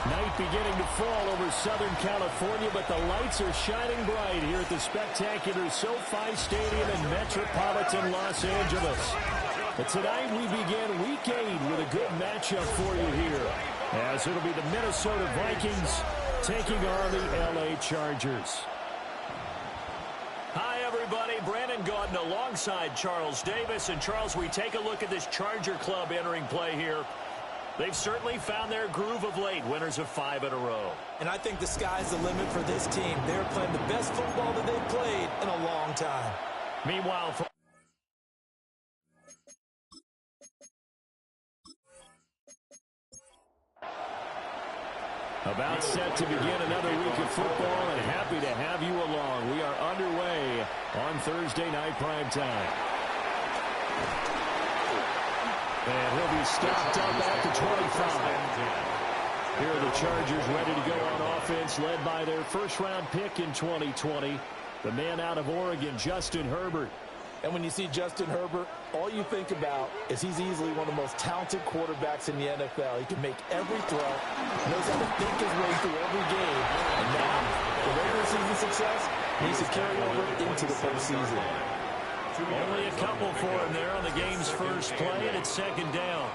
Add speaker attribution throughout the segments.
Speaker 1: Night beginning to fall over Southern California, but the lights are shining bright here at the spectacular SoFi Stadium in metropolitan Los Angeles. But tonight we begin Week 8 with a good matchup for you here, as it'll be the Minnesota Vikings taking on the LA Chargers. Hi, everybody. Brandon Gaudin alongside Charles Davis. And, Charles, we take a look at this Charger club entering play here. They've certainly found their groove of late, winners of 5 in a row.
Speaker 2: And I think the sky's the limit for this team. They're playing the best football that they've played in a long time.
Speaker 1: Meanwhile, about set to begin another week of football, and happy to have you along. We are underway on Thursday night primetime. And he'll be stopped up at the 25. Here are the Chargers ready to go on offense, led by their first-round pick in 2020, the man out of Oregon, Justin Herbert.
Speaker 2: And when you see Justin Herbert, all you think about is he's easily one of the most talented quarterbacks in the NFL. He can make every throw, knows how to think his way through every game. And now, the regular season success needs to carry over into the postseason.
Speaker 1: Only a couple for him there on the game's first play, and it's second down.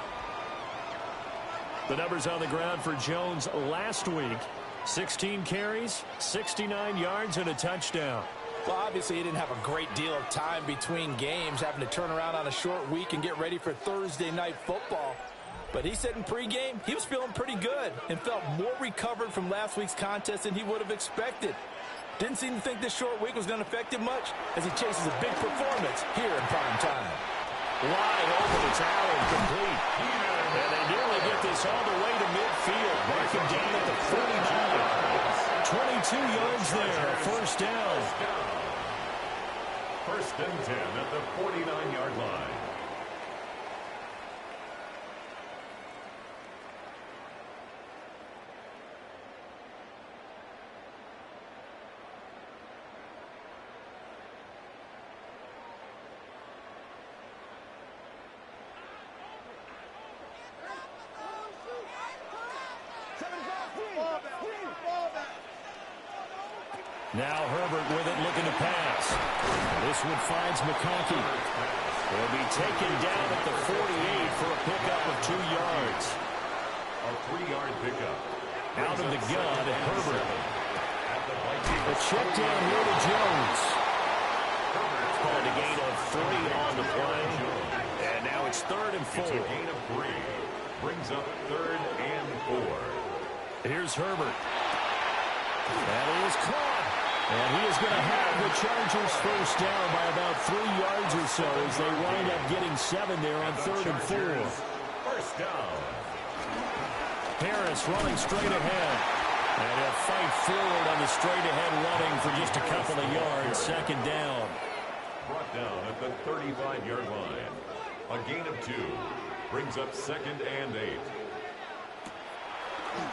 Speaker 1: The numbers on the ground for Jones last week: 16 carries, 69 yards, and a touchdown.
Speaker 2: Well, obviously, he didn't have a great deal of time between games, having to turn around on a short week and get ready for Thursday night football. But he said in pregame he was feeling pretty good and felt more recovered from last week's contest than he would have expected. Didn't seem to think this short week was going to affect him much as he chases a big performance here in prime time.
Speaker 1: Wide open, it's Allen, complete. And they nearly get this all the way to midfield. Mark him down at the 49. 22 yards there, first down.
Speaker 3: First and 10 at the 49-yard line.
Speaker 1: Now Herbert with it, looking to pass. This one finds McConkey. Will be taken down at the 48 for a pickup of 2 yards.
Speaker 3: A 3-yard pickup.
Speaker 1: Out of the gun, Herbert. A check down here to Jones. Herbert's called a gain of 3 on the play. And now it's 3rd and 4.
Speaker 3: It's a gain of 3. Brings up 3rd and 4.
Speaker 1: Here's Herbert. And he is caught. And he is going to have the Chargers first down by about 3 yards or so as they wind up getting 7 there on 3rd and 4.
Speaker 3: First down.
Speaker 1: Harris running straight ahead. And he'll fight forward on the straight-ahead running for just a couple of yards. Second down.
Speaker 3: Brought down at the 35-yard line. A gain of 2. Brings up 2nd and 8.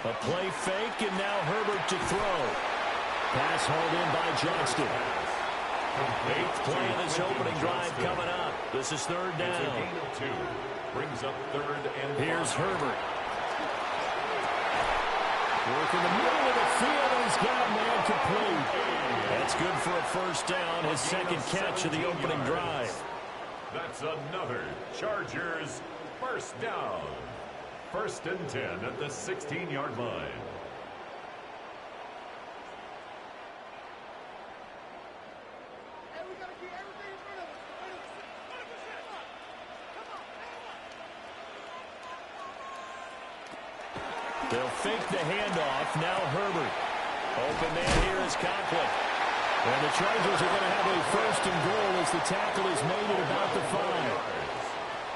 Speaker 1: A play fake, and now Herbert to throw. Pass hauled in by Johnston. 8th play of this opening drive coming up. This is 3rd down.
Speaker 3: It's a gain of 2. Brings up 3rd and 5.
Speaker 1: Here's Herbert. Work in the middle of the field, and he's got man complete. That's good for a first down, his second catch of the opening drive.
Speaker 3: That's another Chargers first down. First and 10 at the 16-yard line.
Speaker 1: They'll fake the handoff. Now Herbert. Open man here is Conklin. And the Chargers are going to have a first and goal as the tackle is made at about the 5.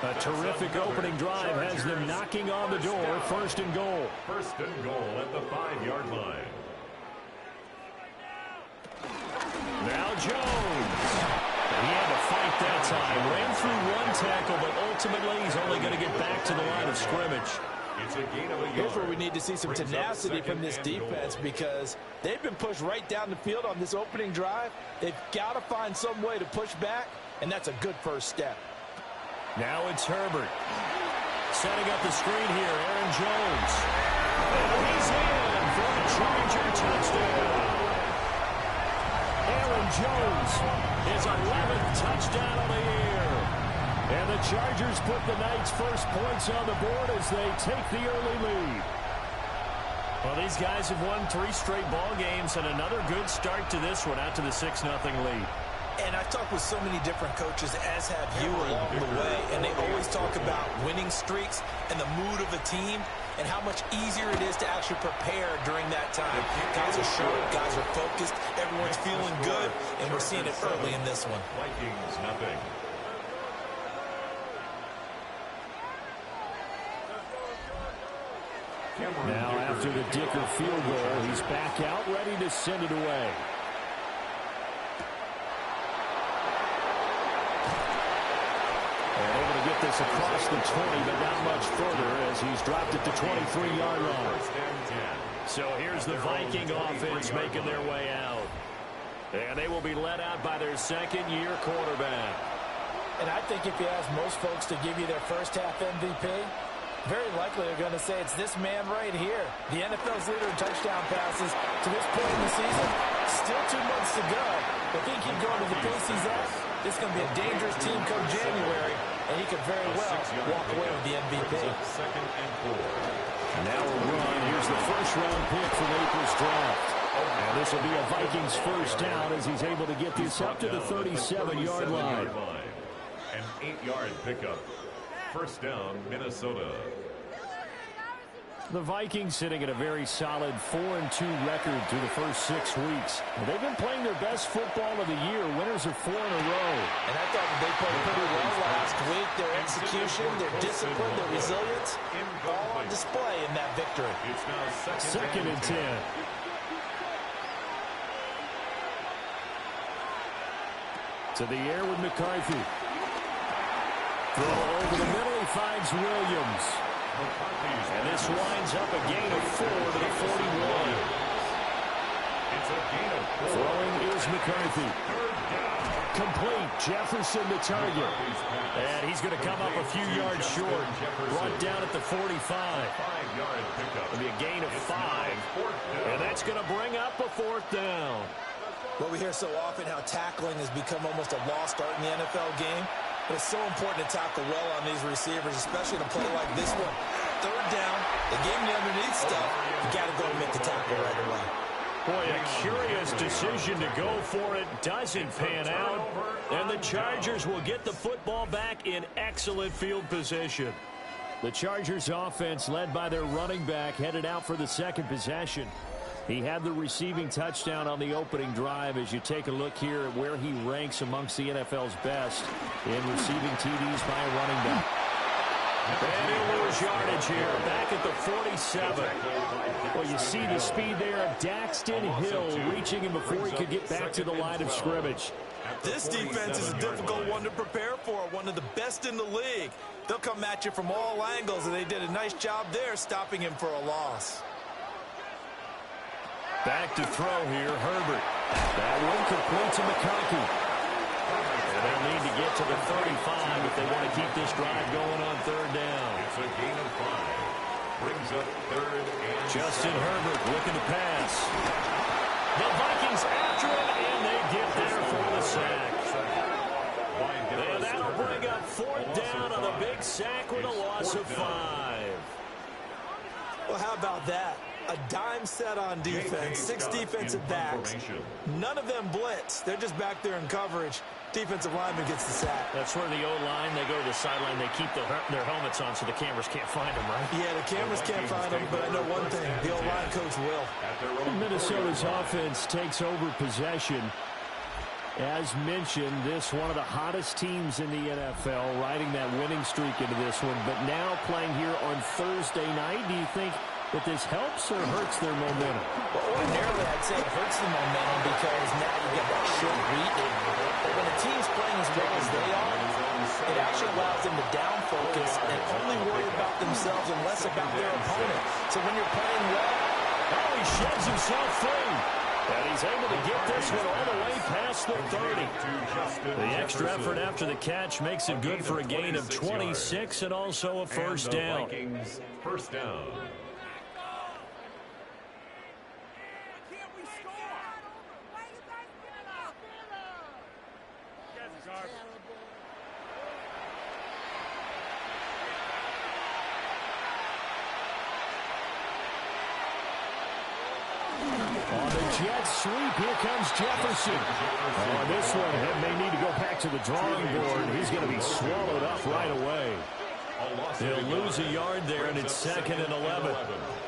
Speaker 1: A terrific opening drive has them knocking on the door. First and goal.
Speaker 3: First and goal at the 5-yard line.
Speaker 1: Now Jones. He had to fight that time. Ran through one tackle, but ultimately he's only going to get back to the line of scrimmage.
Speaker 3: It's a gain of a yard.
Speaker 2: Here's where we need to see some tenacity from this defense because they've been pushed right down the field on this opening drive. They've got to find some way to push back, and that's a good first step.
Speaker 1: Now it's Herbert. Setting up the screen here, Aaron Jones. And he's in. Jones, his 11th touchdown of the year. And the Chargers put the night's first points on the board as they take the early lead. Well, these guys have won 3 straight ball games and another good start to this one out to the 6-0 lead.
Speaker 2: And I've talked with so many different coaches, as have you, along the way, and they always talk about winning streaks and the mood of a team and how much easier it is to actually prepare during that time. Guys are sharp, guys are focused, everyone's feeling good, and we're seeing it early in this one.
Speaker 3: Vikings nothing.
Speaker 1: Now after the Dicker field goal, he's back out ready to send it away. And able to get this across the 20, but not much further as he's dropped it to 23-yard line. So here's the Viking offense making their way out. And they will be led out by their second-year quarterback.
Speaker 2: And I think if you ask most folks to give you their first-half MVP, very likely they're going to say it's this man right here. The NFL's leader in touchdown passes to this point in the season. Still 2 months to go. But think he'd go into the pace he's at? This is going to be a dangerous team come January, and he could very well walk away with the MVP.
Speaker 3: Second and 4.
Speaker 1: And now a run. Here's the first-round pick from April's draft. And this will be a Vikings first down as he's able to get this up to the 37-yard line.
Speaker 3: An 8-yard pickup. First down, Minnesota.
Speaker 1: The Vikings sitting at a very solid 4-2 record through the first 6 weeks. They've been playing their best football of the year. Winners of 4 in a row.
Speaker 2: And I thought that they played pretty well last week. Their execution, their discipline, their resilience, all on display in that victory.
Speaker 3: It's now
Speaker 1: second and 10. To the air with McCarthy. Throw over the middle, he finds Williams. And this winds up a gain of 4 to the 41.
Speaker 3: It's a gain of 4.
Speaker 1: Throwing is McCarthy. Complete. Jefferson the target. And he's going to come up a few yards short. Brought down at the 45.
Speaker 3: 5-yard pickup.
Speaker 1: It'll be a gain of 5. And that's going to bring up a 4th down.
Speaker 2: Well, we hear so often how tackling has become almost a lost art in the NFL game. But it's so important to tackle well on these receivers, especially to play like this one. Third down, the game the underneath stuff, you got to go and make the tackle right away.
Speaker 1: Boy, a curious decision to go for it. Doesn't pan out. And the Chargers will get the football back in excellent field position. The Chargers offense, led by their running back, headed out for the second possession. He had the receiving touchdown on the opening drive as you take a look here at where he ranks amongst the NFL's best in receiving TDs by a running back. And he'll lose yardage here, back at the 47. Well, you see the speed there of Daxton Hill reaching him before he could get back to the line of scrimmage.
Speaker 2: This defense is a difficult one to prepare for, one of the best in the league. They'll come at you from all angles, and they did a nice job there stopping him for a loss.
Speaker 1: Back to throw here, Herbert. That one complete to McCarthy. And they'll need to get to the 35 if they want to keep this drive going on third down.
Speaker 3: It's a gain of 5. Brings up third and
Speaker 1: Justin Herbert looking to pass. The Vikings after him, and they get there for the sack. And that'll bring up 4th down on a big sack with a loss of 5.
Speaker 2: Well, how about that? A dime set on defense, 6 defensive backs. None of them blitz. They're just back there in coverage. Defensive lineman gets the sack.
Speaker 1: That's where the O-line, they go to the sideline, they keep their helmets on so the cameras can't find them, right?
Speaker 2: Yeah, the cameras can't find them, but I know one thing, the O-line coach will.
Speaker 1: Minnesota's offense takes over possession. As mentioned, this one of the hottest teams in the NFL, riding that winning streak into this one, but now playing here on Thursday night. Do you think that this helps or hurts their momentum?
Speaker 2: Well, ordinarily, I'd say it hurts the momentum because now you get that short week. But when a team's playing as well as they are, it actually allows them to down focus and only worry about themselves and less about their opponent. So when you're playing well,
Speaker 1: oh, he sheds himself free. And he's able to get this one all the way past the 30. The extra effort after the catch makes it good for a gain of 26 and also a first down.
Speaker 3: Vikings first down.
Speaker 1: On the jet sweep, here comes Jefferson. On this one, he may need to go back to the drawing board. He's going to be swallowed up right away. They'll lose a yard there, and it's 2nd and 11.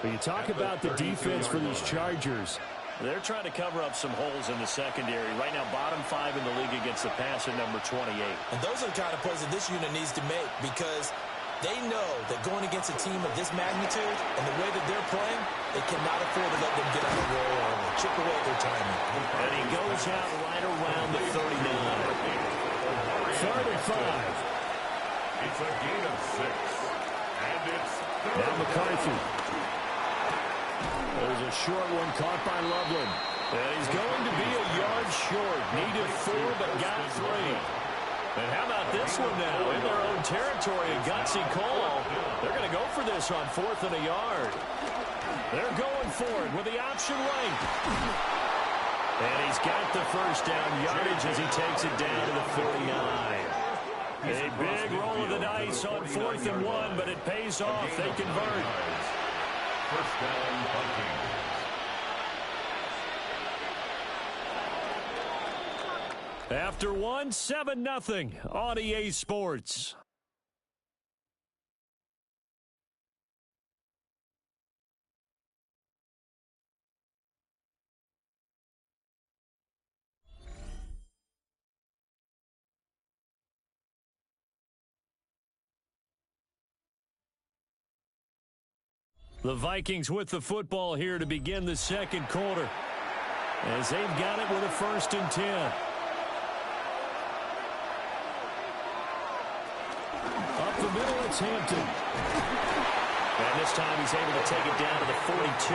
Speaker 1: But you talk about the defense for these Chargers.
Speaker 4: They're trying to cover up some holes in the secondary. Right now, bottom 5 in the league against the pass at number 28.
Speaker 2: And those are the kind of plays that this unit needs to make because they know that going against a team of this magnitude and the way that they're playing, they cannot afford to let them get on the roll or chip away at their timing.
Speaker 1: And he goes out right around the 39. 3rd and 5.
Speaker 3: It's a gain of 6. And it's
Speaker 1: now McCarthy. There's a short one caught by Loveland. And he's going to be a yard short. Needed 4, but got 3. And how about this one now? In their own territory, a gutsy call. They're going to go for this on 4th and a yard. They're going for it with the option right. And he's got the first down yardage as he takes it down to the 49. A big roll of the dice on 4th and 1, but it pays off. They convert.
Speaker 3: first down, Vikings.
Speaker 1: After one, 7-0 on EA Sports. The Vikings with the football here to begin the second quarter, as they've got it with a 1st and 10. Up the middle, it's Hampton. And this time he's able to take it down to the 42.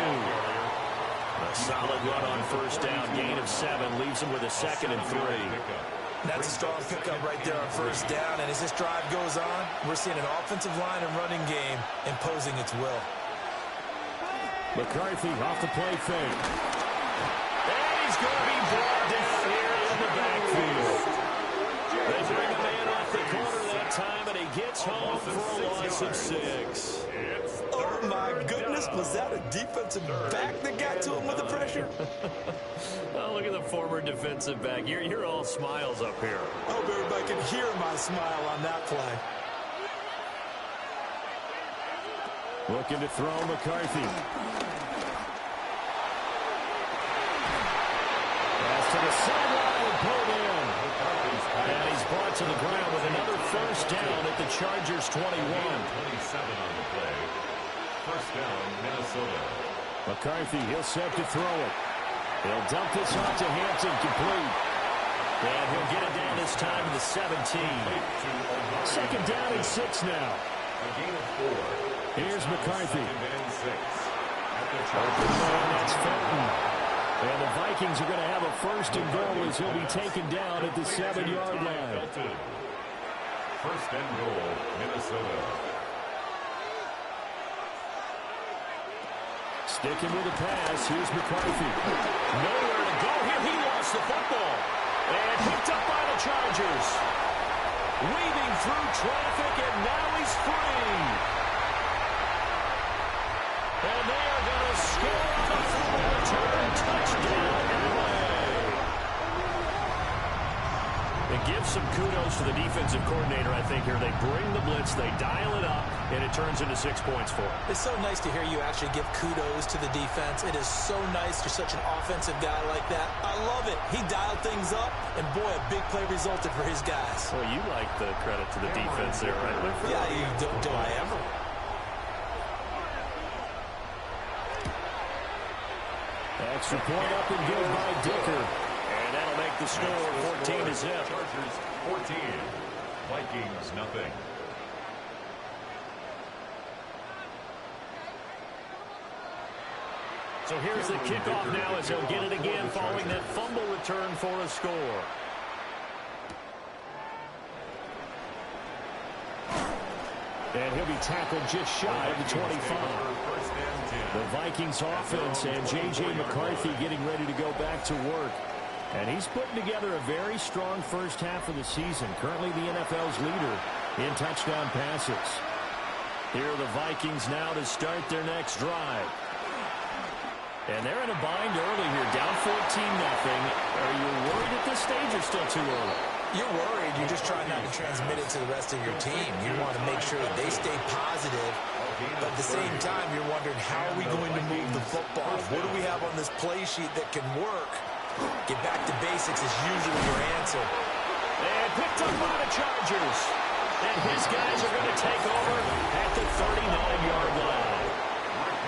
Speaker 1: A solid run on 1st down, gain of 7, leaves him with a 2nd and 3.
Speaker 2: That's a strong pickup right there on 1st down, and as this drive goes on, we're seeing an offensive line and running game imposing its will.
Speaker 1: McCarthy off the play fake. And he's going to be brought down here in the backfield. They bring a man off the corner that time, and he gets home for a loss of 6.
Speaker 2: Oh, my goodness. Was that a defensive back that got to him with the pressure?
Speaker 1: Oh, look at the former defensive back. You're all smiles up here.
Speaker 2: I hope everybody can hear my smile on that play.
Speaker 1: Looking to throw McCarthy. Pass to the sideline and pulled in. And he's brought to the ground with another 1st down at the Chargers 21.
Speaker 3: 27 on the play. 1st down, Minnesota.
Speaker 1: McCarthy, he'll set to throw it. He'll dump this off to Hampton, complete. And he'll get it down this time to the 17. 2nd down and 6 now.
Speaker 3: A gain of 4.
Speaker 1: Here's McCarthy.
Speaker 3: Open
Speaker 1: man, that's Fenton. And the Vikings are going to have a 1st and goal as he'll be taken down at the 7-yard line.
Speaker 3: 1st and goal, Minnesota.
Speaker 1: Sticking with the pass, here's McCarthy. Nowhere to go here. He lost the football. And picked up by the Chargers. Weaving through traffic, and now he's free. And they are going to score on a fumble return touchdown LA. It gives some kudos to the defensive coordinator, I think, here. They bring the blitz, they dial it up, and it turns into 6 points for them.
Speaker 2: It's so nice to hear you actually give kudos to the defense. It is so nice. You're such an offensive guy like that. I love it. He dialed things up, and boy, a big play resulted for his guys.
Speaker 1: Well, you like the credit to the defense there, right, Winfrey?
Speaker 2: Yeah, do I ever?
Speaker 1: Extra point up and good by Dicker. And that'll make the score 14-0.
Speaker 3: Chargers 14. Vikings nothing.
Speaker 1: So here's the kickoff now as he'll get it again following that fumble return for a score. And he'll be tackled just shy of the 25. The Vikings offense and J.J. McCarthy getting ready to go back to work. And he's putting together a very strong first half of the season. Currently the NFL's leader in touchdown passes. Here are the Vikings now to start their next drive. And they're in a bind early here, down 14-0. Are you worried at this stage or still too early?
Speaker 2: You're worried. You're just trying not to transmit it to the rest of your team. You want to make sure that they stay positive. But at the same time, you're wondering, how are we going to move the football? What do we have on this play sheet that can work? Get back to basics is usually your answer.
Speaker 1: And picked up by the Chargers. And his guys are going to take over at the 39-yard line.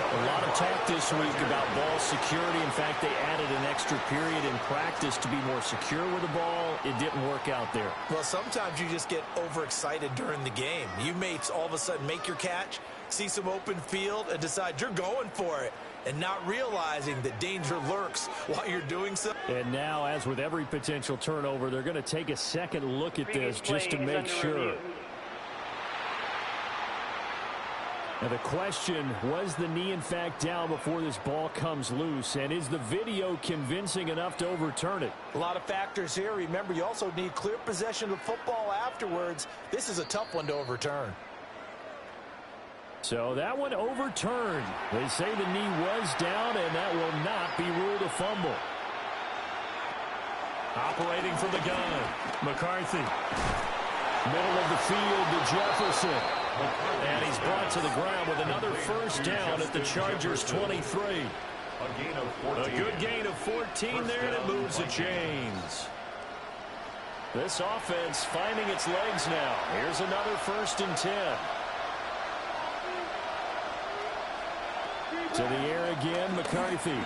Speaker 1: A lot of talk this week about ball security. In fact, they added an extra period in practice to be more secure with the ball. It didn't work out there.
Speaker 2: Well, sometimes you just get overexcited during the game. You may all of a sudden make your catch, see some open field, and decide you're going for it, and not realizing that danger lurks while you're doing so.
Speaker 1: And now, as with every potential turnover, they're going to take a second look at this just to make sure. Now the question, was the knee in fact down before this ball comes loose? And is the video convincing enough to overturn it?
Speaker 2: A lot of factors here. Remember, you also need clear possession of football afterwards. This is a tough one to overturn.
Speaker 1: So that one overturned. They say the knee was down, and that will not be ruled a fumble. Operating from the gun, McCarthy. Middle of the field to Jefferson. And he's brought to the ground with another first down at the Chargers' 23. A good gain of 14 there, and it moves the chains. This offense finding its legs now. Here's another 1st and 10. To the air again, McCarthy.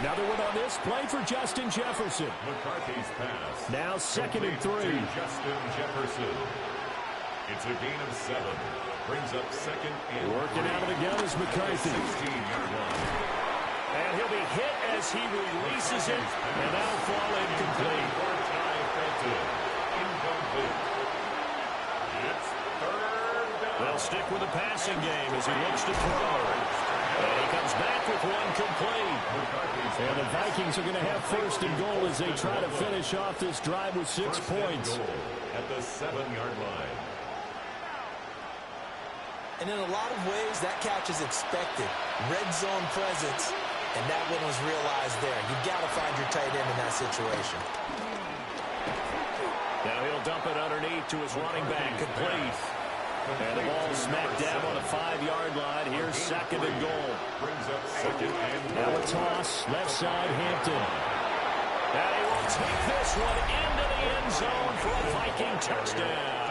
Speaker 1: Another one on this play for Justin Jefferson.
Speaker 3: McCarthy's pass.
Speaker 1: Now 2nd and 3.
Speaker 3: Justin Jefferson. It's a gain of 7. Brings up 2nd and 3.
Speaker 1: Working out of the gun is McCarthy.
Speaker 3: 16-yard line.
Speaker 1: And he'll be hit as he releases it. And that'll fall incomplete.
Speaker 3: Incomplete. It's 3rd down.
Speaker 1: They'll stick with the passing game as he looks to throw. And he comes back with one complete. And the Vikings are going to have 1st and goal as they try to finish off this drive with 6 points.
Speaker 3: At the 7-yard line.
Speaker 2: And in a lot of ways, that catch is expected. Red zone presence, and that one was realized there. You've got to find your tight end in that situation.
Speaker 1: Now he'll dump it underneath to his running back, complete. And the ball smacked down on the 5-yard line. Here's 2nd and goal.
Speaker 3: Brings up 2nd and goal.
Speaker 1: Now a toss, left side, Hampton. And he will take this one into the end zone for a Viking touchdown.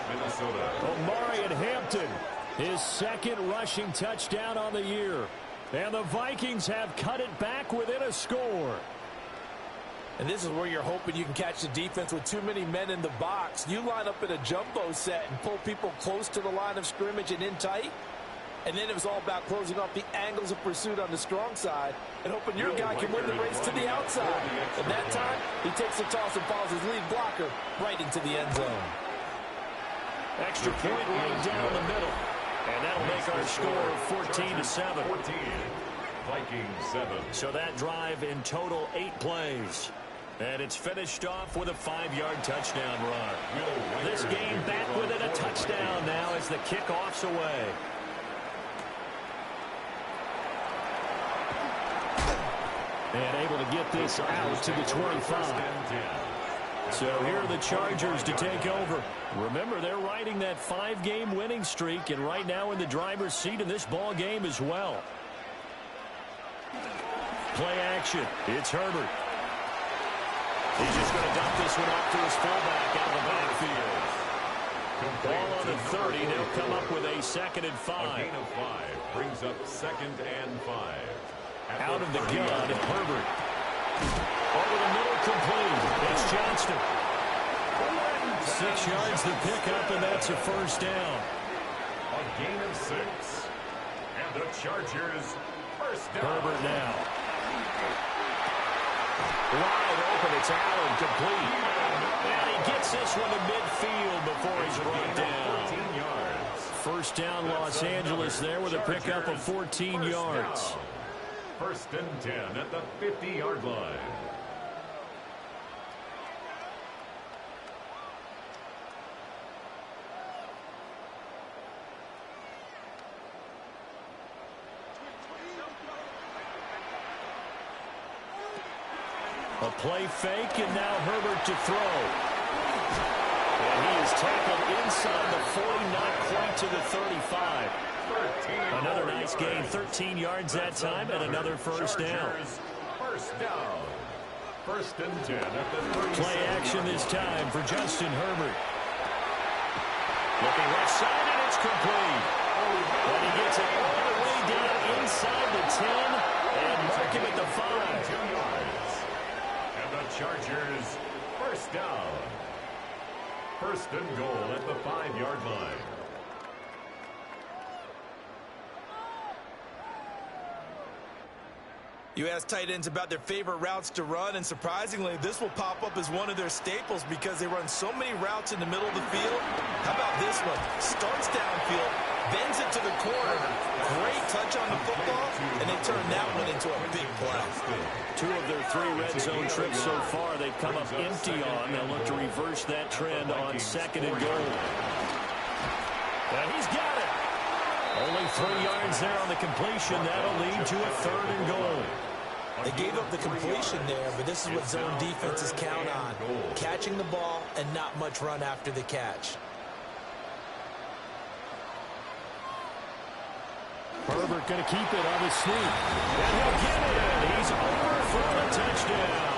Speaker 3: Minnesota.
Speaker 1: Omarion Hampton, his 2nd rushing touchdown on the year. And the Vikings have cut it back within a score.
Speaker 2: And this is where you're hoping you can catch the defense with too many men in the box. You line up in a jumbo set and pull people close to the line of scrimmage and in tight. And then it was all about closing off the angles of pursuit on the strong side and hoping your guy can win the race to the outside. And that time, he takes the toss and follows his lead blocker right into the end zone.
Speaker 1: Extra point right down the middle. And that'll make our score 14-7.
Speaker 3: 14. Vikings 7.
Speaker 1: So that drive in total 8 plays. And it's finished off with a 5-yard touchdown run. This game back within a touchdown now as the kickoff's away. And able to get this out to the 25. So here are the Chargers to take over. Remember, they're riding that 5-game winning streak, and right now in the driver's seat in this ball game as well. Play action. It's Herbert. He's just going to dump this one off to his fullback out of the backfield. Ball on the 30. They'll come up with a 2nd and 5.
Speaker 3: A gain of 5 brings up 2nd and 5.
Speaker 1: Out of the gun, Herbert. Over the middle, complete. It's Johnston. 6 yards to pick up, and that's a first down.
Speaker 3: A gain of 6. And the Chargers first down.
Speaker 1: Herbert now. Wide open, it's Allen, complete. And he gets this one to midfield before he's brought down.
Speaker 3: 14 yards.
Speaker 1: First down, Los Angeles there with a pickup of 14 yards.
Speaker 3: First and 10 at the 50-yard line.
Speaker 1: A play fake, and now Herbert to throw. And he is tackled inside the 40, not quite to the 35. Another nice gain, 13 yards that time, and another first down.
Speaker 3: First down. First and 10 at the 36.
Speaker 1: Play action this time for Justin Herbert. Looking left side, and it's complete. But he gets it all the way down inside the 10, and mark him at the 5.
Speaker 3: 2 yards. And the Chargers, first down. First and goal at the 5-yard line.
Speaker 2: You ask tight ends about their favorite routes to run, and surprisingly, this will pop up as one of their staples because they run so many routes in the middle of the field. How about this one? Starts downfield, bends it to the corner. Great touch on the football, and they turn that one into a big play.
Speaker 1: 2 of their 3 red zone trips so far, they've come up empty on. They'll look to reverse that trend on 2nd and goal. And he's got it. Only 3 yards there on the completion. That'll lead to a 3rd and goal.
Speaker 2: They gave up the completion there, but this is what zone defenses count on. Catching the ball and not much run after the catch.
Speaker 1: Herbert going to keep it on the sneak. And he'll get it. He's over for a touchdown.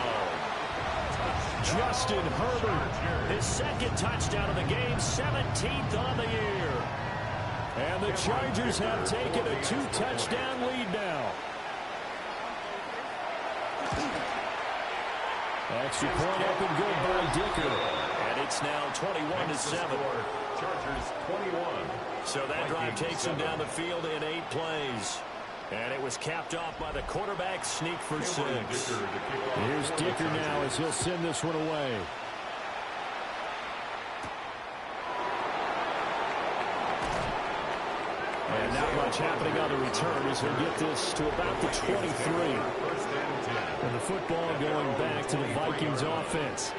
Speaker 1: Justin Herbert, his 2nd touchdown of the game, 17th on the year. And the Chargers have taken a 2-touchdown lead now. Extra point up and good by Dicker. And it's now 21-7.
Speaker 3: Chargers 21.
Speaker 1: So that drive takes him down the field in 8 plays. And it was capped off by the quarterback sneak for 6. Here's Dicker now as he'll send this one away. And not much happening on the return as he'll get this to about the 23. And the football going back to the Vikings offense.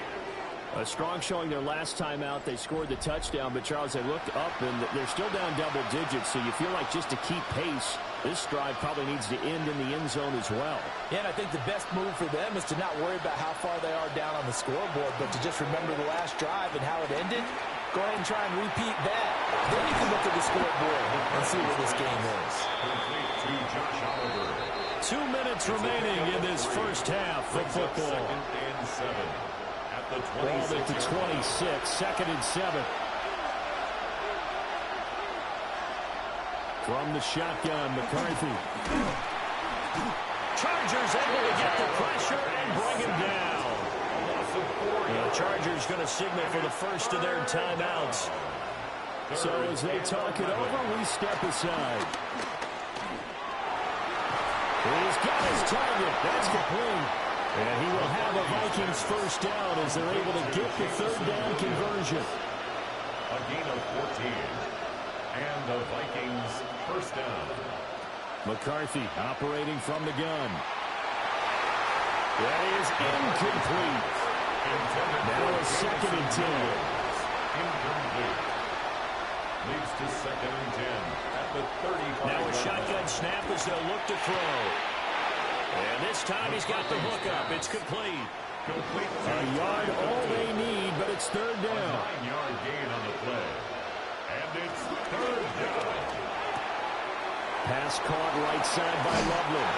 Speaker 1: A strong showing their last time out. They scored the touchdown, but Charles, they looked up and they're still down double digits. So you feel like just to keep pace, this drive probably needs to end in the end zone as well.
Speaker 2: Yeah, and I think the best move for them is to not worry about how far they are down on the scoreboard, but to just remember the last drive and how it ended. Go ahead and try and repeat that. Then you can look at the scoreboard and see where this game is.
Speaker 1: 2 minutes remaining in this first half of football.
Speaker 3: 2nd and 7 at the 26.
Speaker 1: Ball at the 26, 2nd and 7. From the shotgun, McCarthy. Chargers able to get the pressure and bring him down. The Chargers going to signal for the first of their timeouts. So as they talk it over, we step aside. He's got his target. That's complete. And he will have a Vikings first down as they're able to get the 3rd down conversion.
Speaker 3: A gain of 14. And the Vikings first down.
Speaker 1: McCarthy operating from the gun. That is incomplete. Now a 2nd and 10.
Speaker 3: Incomplete. Leads to 2nd and 10 at the 35.
Speaker 1: Now a shotgun snap as they'll look to throw. And this time he's got the hook up. It's complete. A yard all they need, but it's 3rd down.
Speaker 3: A 9-yard gain on the play. And it's 3rd down.
Speaker 1: Pass caught right side by Loveland.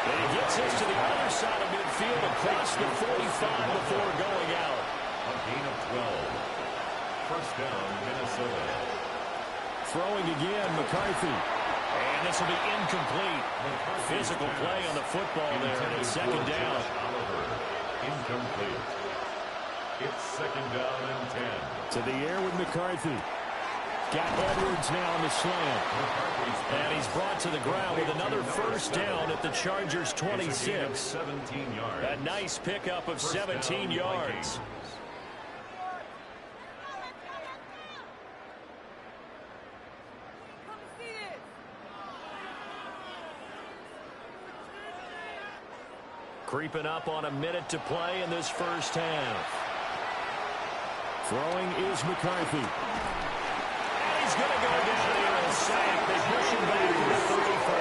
Speaker 1: And he gets this to the other side of midfield across the 45 before going out.
Speaker 3: A gain of 12. First down, Minnesota.
Speaker 1: Throwing again, McCarthy. And this will be incomplete. Physical play on the football there, and it's 2nd down.
Speaker 3: Incomplete. It's 2nd down and 10.
Speaker 1: To the air with McCarthy. Got Edwards now on the slant. And he's brought to the ground with another first down at the Chargers' 26.
Speaker 3: 17 yards.
Speaker 1: A nice pickup of 17 yards. Creeping up on a minute to play in this first half. Throwing is McCarthy. And he's going to go down here and sack. They push him back to the 34.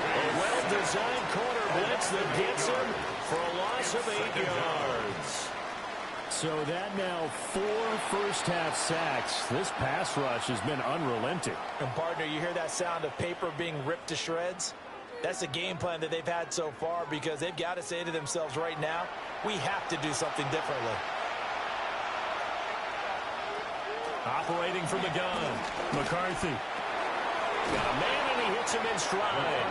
Speaker 1: A well-designed corner blitz that gets him for a long loss of 8 yards. So that now 4 first-half sacks. This pass rush has been unrelenting.
Speaker 2: And, partner, you hear that sound of paper being ripped to shreds? That's the game plan that they've had so far because they've got to say to themselves right now, we have to do something differently.
Speaker 1: Operating from the gun, McCarthy. Got a man, and he hits him in stride.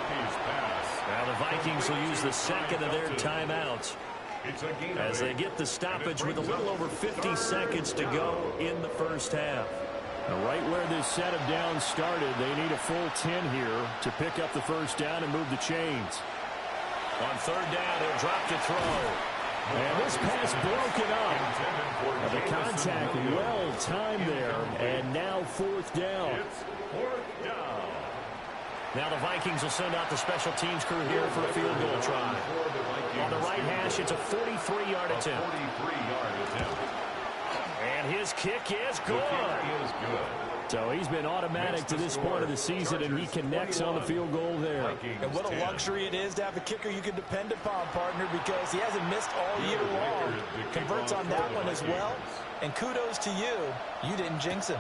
Speaker 1: Now the Vikings will use the second of their timeouts as they get the stoppage with a little over 50 seconds to go in the first half. Now right where this set of downs started, they need a full 10 here to pick up the first down and move the chains. On third down, he'll drop to throw. And this pass broken up. Now the contact well timed there, and now fourth down. Now the Vikings will send out the special teams crew here for a field goal try. On the right hash, it's a 43-yard attempt. And his kick is good. So he's been automatic to this point of the season, and he connects on the field goal there.
Speaker 2: And what a luxury it is to have a kicker you can depend upon, partner, because he hasn't missed all year long. Converts on that one as well. And kudos to you. You didn't jinx him.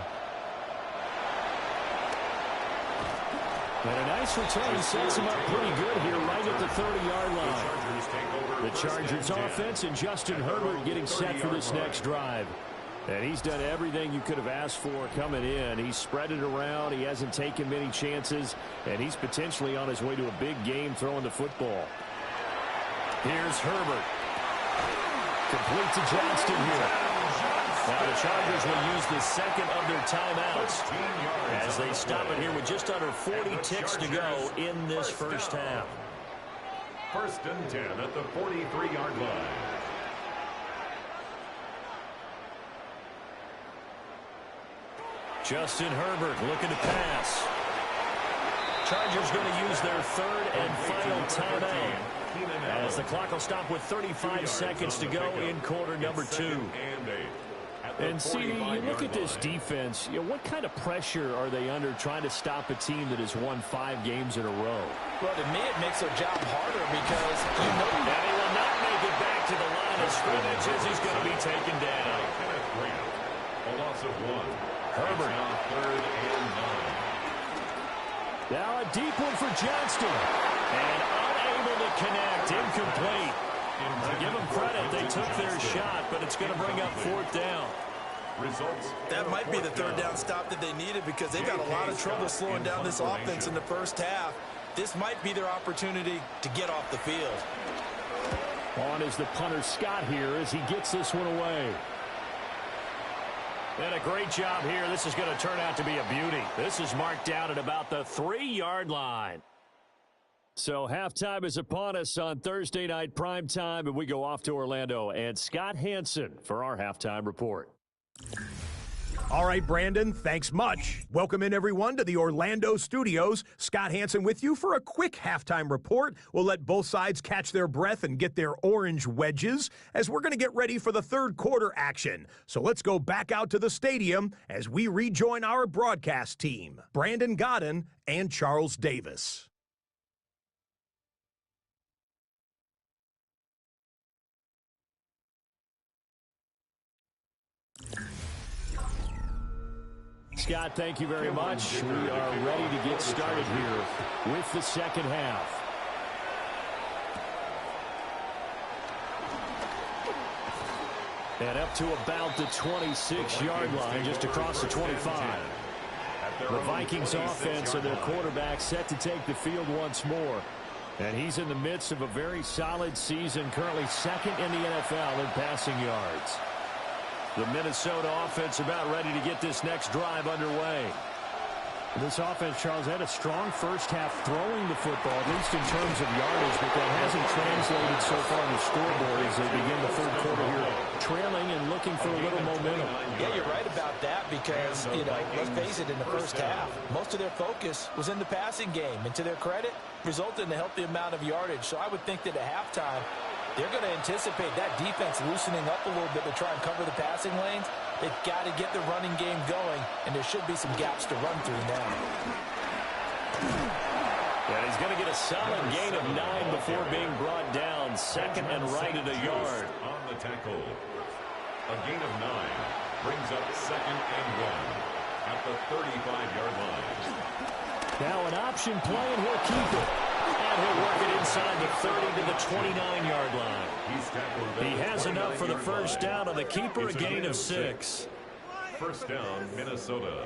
Speaker 1: And a nice return sets him up pretty good here right at the 30-yard line. The Chargers offense and Justin Herbert getting set for this next drive. And he's done everything you could have asked for coming in. He's spread it around. He hasn't taken many chances. And he's potentially on his way to a big game throwing the football. Here's Herbert. Complete to Johnston here. Now the Chargers will use the second of their timeouts as they stop it here with just under 40 ticks to go in this first half.
Speaker 3: First and 10 at the 43-yard line.
Speaker 1: Justin Herbert looking to pass. Chargers going to use their third and final timeout as the clock will stop with 35 seconds to go in quarter number 2. And see, you look at this defense, what kind of pressure are they under trying to stop a team that has won 5 games in a row?
Speaker 2: Well, to me, it makes their job harder because you know
Speaker 1: that he will not make it back to the line of scrimmage as he's going to be taken down.
Speaker 3: A loss of 1.
Speaker 1: Herbert.
Speaker 3: Now third and 9.
Speaker 1: Now a deep one for Johnston. And unable to connect. Incomplete. Give them credit. They took their shot, but it's going to bring up fourth down.
Speaker 2: That might be the third down stop that they needed because they got a lot of trouble slowing down this offense in the first half. This might be their opportunity to get off the field.
Speaker 1: On is the punter Scott here as he gets this one away. And a great job here. This is going to turn out to be a beauty. This is marked down at about the 3-yard line. So halftime is upon us on Thursday night primetime, and we go off to Orlando. And Scott Hansen for our halftime report.
Speaker 5: All right, Brandon, thanks much. Welcome in, everyone, to the Orlando studios. Scott Hansen with you for a quick halftime report. We'll let both sides catch their breath and get their orange wedges as we're going to get ready for the third quarter action. So let's go back out to the stadium as we rejoin our broadcast team, Brandon Godden and Charles Davis.
Speaker 1: Scott, thank you very much. We are ready to get started here with the second half. And up to about the 26-yard line, just across the 25. The Vikings offense and their quarterback set to take the field once more. And he's in the midst of a very solid season, currently second in the NFL in passing yards. The Minnesota offense about ready to get this next drive underway. This offense, Charles, had a strong first half throwing the football, at least in terms of yardage, but that hasn't translated so far on the scoreboard as they begin the third quarter here, trailing and looking for a little momentum.
Speaker 2: Yeah, you're right about that because, let's face it, in the first half, most of their focus was in the passing game. And to their credit, resulted in a healthy amount of yardage. So I would think that at halftime, they're going to anticipate that defense loosening up a little bit to try and cover the passing lanes. They've got to get the running game going, and there should be some gaps to run through now.
Speaker 1: And he's going to get a solid gain of 9 before being brought down. Second and right at a yard.
Speaker 3: On the tackle. A gain of 9 brings up second and 1 at the 35-yard line.
Speaker 1: Now an option play, and he'll keep it. And he'll work it inside the 30 to the 29-yard line. He has enough for the first down on the keeper, a gain of 6.
Speaker 3: First down, Minnesota.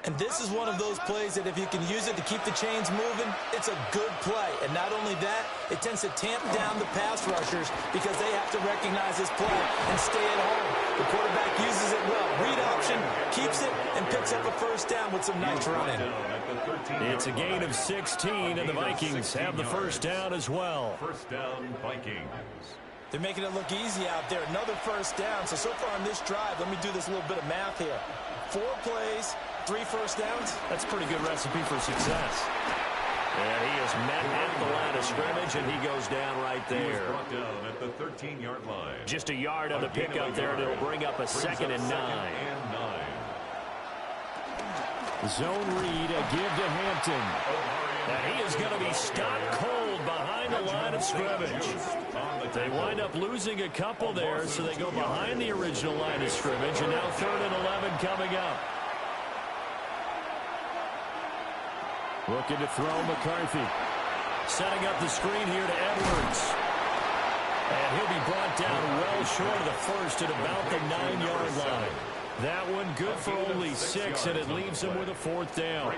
Speaker 2: And this is one of those plays that if you can use it to keep the chains moving, it's a good play. And not only that, it tends to tamp down the pass rushers because they have to recognize this play and stay at home. The quarterback uses it well. Read option, keeps it, and picks up a first down with some nice running.
Speaker 1: It's a gain of 16, and the Vikings have the first down as well.
Speaker 3: First down, Vikings.
Speaker 2: They're making it look easy out there. Another first down. So far on this drive, let me do this little bit of math here. 4 plays, 3 first downs.
Speaker 1: That's a pretty good recipe for success. And he is met at the line of scrimmage, and he goes down right there.
Speaker 3: He was brought down at the 13-yard line.
Speaker 1: Just a yard on the pickup there, and it'll bring up a second and 9. Zone read, a give to Hampton. And he is going to be stopped cold behind the line of scrimmage. They wind up losing a couple there, so they go behind the original line of scrimmage, and now 3rd and 11 coming up. Looking to throw McCarthy. Setting up the screen here to Edwards. And he'll be brought down well short of the first at about the 9-yard line. That one good for only 6, and it leaves him with a 4th down.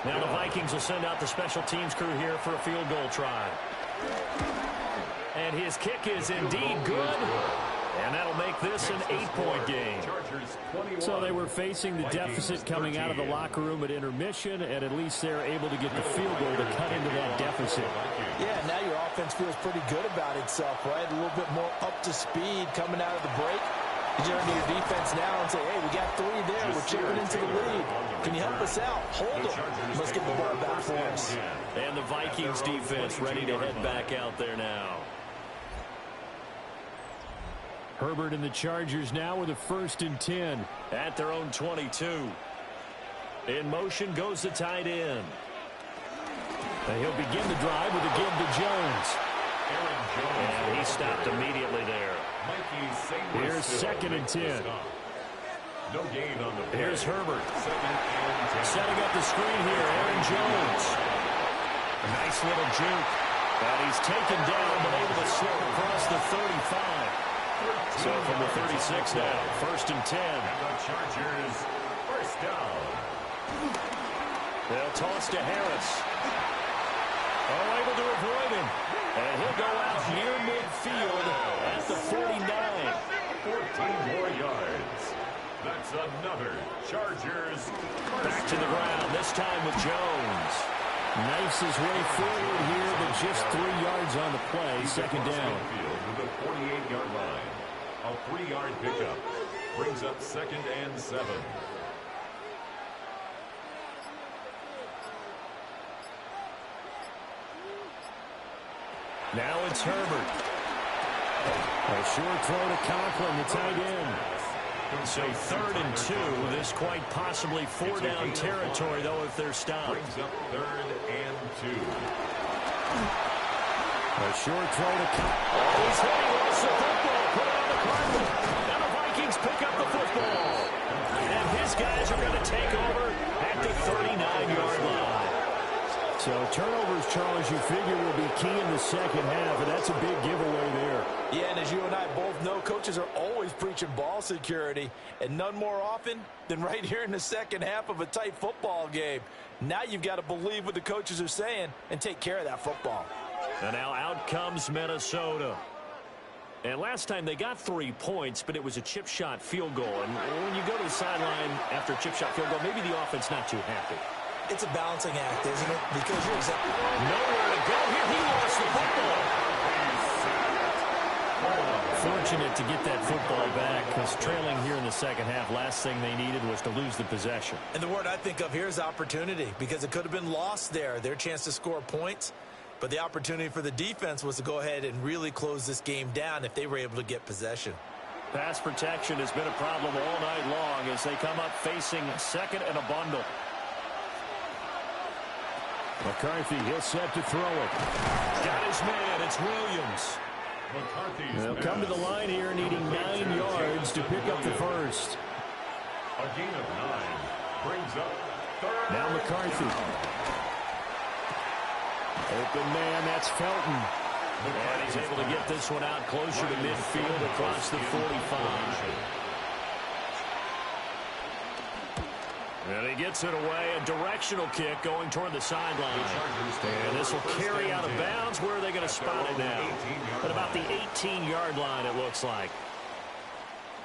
Speaker 1: Now the Vikings will send out the special teams crew here for a field goal try. And his kick is indeed good. And that'll make this an 8-point game. So they were facing the deficit coming out of the locker room at intermission, and at least they're able to get the field goal to cut into that deficit.
Speaker 2: Yeah, now your offense feels pretty good about itself, right? A little bit more up to speed coming out of the break. You turn to your defense now and say, hey, we got 3 there. We're chipping into the lead. Can you help us out? Hold them. Let's get the ball back for us.
Speaker 1: And the Vikings defense ready to head back out there now. Herbert and the Chargers now with a 1st and 10 at their own 22. In motion goes the tight end. And he'll begin the drive with a give to Jones. And he stopped immediately there. Here's 2nd and 10.
Speaker 3: No gain on the play.
Speaker 1: Here's Herbert. Setting up the screen here, Aaron Jones. A nice little juke. And he's taken down but able to slip across the 35. So from the 36 now, 1st and 10.
Speaker 3: And the Chargers, first down.
Speaker 1: They'll toss to Harris. Oh, able to avoid him. And he'll go out near midfield at the 49.
Speaker 3: 14 more yards. That's another Chargers.
Speaker 1: Back to the ground, this time with Jones. Knifes his way forward here, but just 3 yards on the play. 2nd down.
Speaker 3: With a 48-yard line. A 3-yard pickup brings up 2nd and 7.
Speaker 1: Now it's Herbert. A short throw to Conklin, the tight end. So 3rd and 2. This quite possibly 4-down territory, though, if they're stopped.
Speaker 3: Brings up 3rd and 2.
Speaker 1: A short throw to Conklin. Oh, he's hitting lost the football. Put it on the carpet. Now the Vikings pick up the football. And his guys are going to take over at the 39-yard line. So turnovers, Charles, you figure will be key in the second half, and that's a big giveaway there.
Speaker 2: Yeah, and as you and I both know, coaches are always preaching ball security, and none more often than right here in the second half of a tight football game. Now you've got to believe what the coaches are saying and take care of that football.
Speaker 1: And now out comes Minnesota. And last time they got 3 points, but it was a chip shot field goal. And when you go to the sideline after a chip shot field goal, maybe the offense not too happy.
Speaker 2: It's a balancing act, isn't it? Because you're exactly
Speaker 1: nowhere to go here. He lost the football. Fortunate to get that football back, because trailing here in the second half, last thing they needed was to lose the possession.
Speaker 2: And the word I think of here is opportunity, because it could have been lost there. Their chance to score points. But the opportunity for the defense was to go ahead and really close this game down if they were able to get possession.
Speaker 4: Pass protection has been a problem all night long as they come up facing second and a bundle.
Speaker 1: McCarthy, he'll set to throw it. Got his man. It's Williams. They'll come to the line here needing 9 yards to pick up the first.
Speaker 3: A gain of 9 brings up third.
Speaker 1: Now McCarthy. Open man, that's Felton.
Speaker 4: And he's able to get this one out closer to midfield across the 45. And he gets it away. A directional kick going toward the sideline. And this will carry out of bounds. Where are they going to spot it now? At about the 18-yard line, it looks like.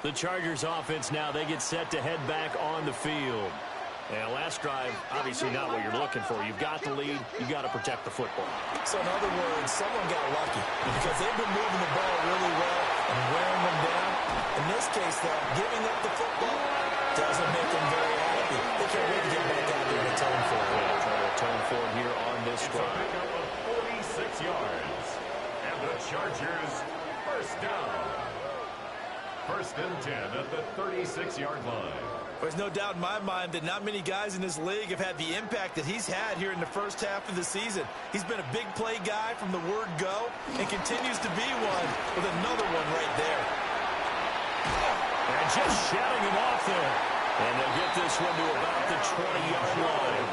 Speaker 4: The Chargers offense now, they get set to head back on the field. And last drive, obviously not what you're looking for. You've got the lead. You've got to protect the football.
Speaker 2: So in other words, someone got lucky because they've been moving the ball really well and wearing them down. In this case, though, giving up the football doesn't make them very happy. They can't wait to get back out there and atone for it.
Speaker 4: Yeah, try to atone for it here on this drive.
Speaker 3: It's a pickup of 46 yards. And the Chargers first down. First and 10 at the 36-yard line.
Speaker 2: There's no doubt in my mind that not many guys in this league have had the impact that he's had here in the first half of the season. He's been a big play guy from the word go and continues to be one with another one right there.
Speaker 4: And just shouting him off there. And they'll get this one to about the 20-yard line.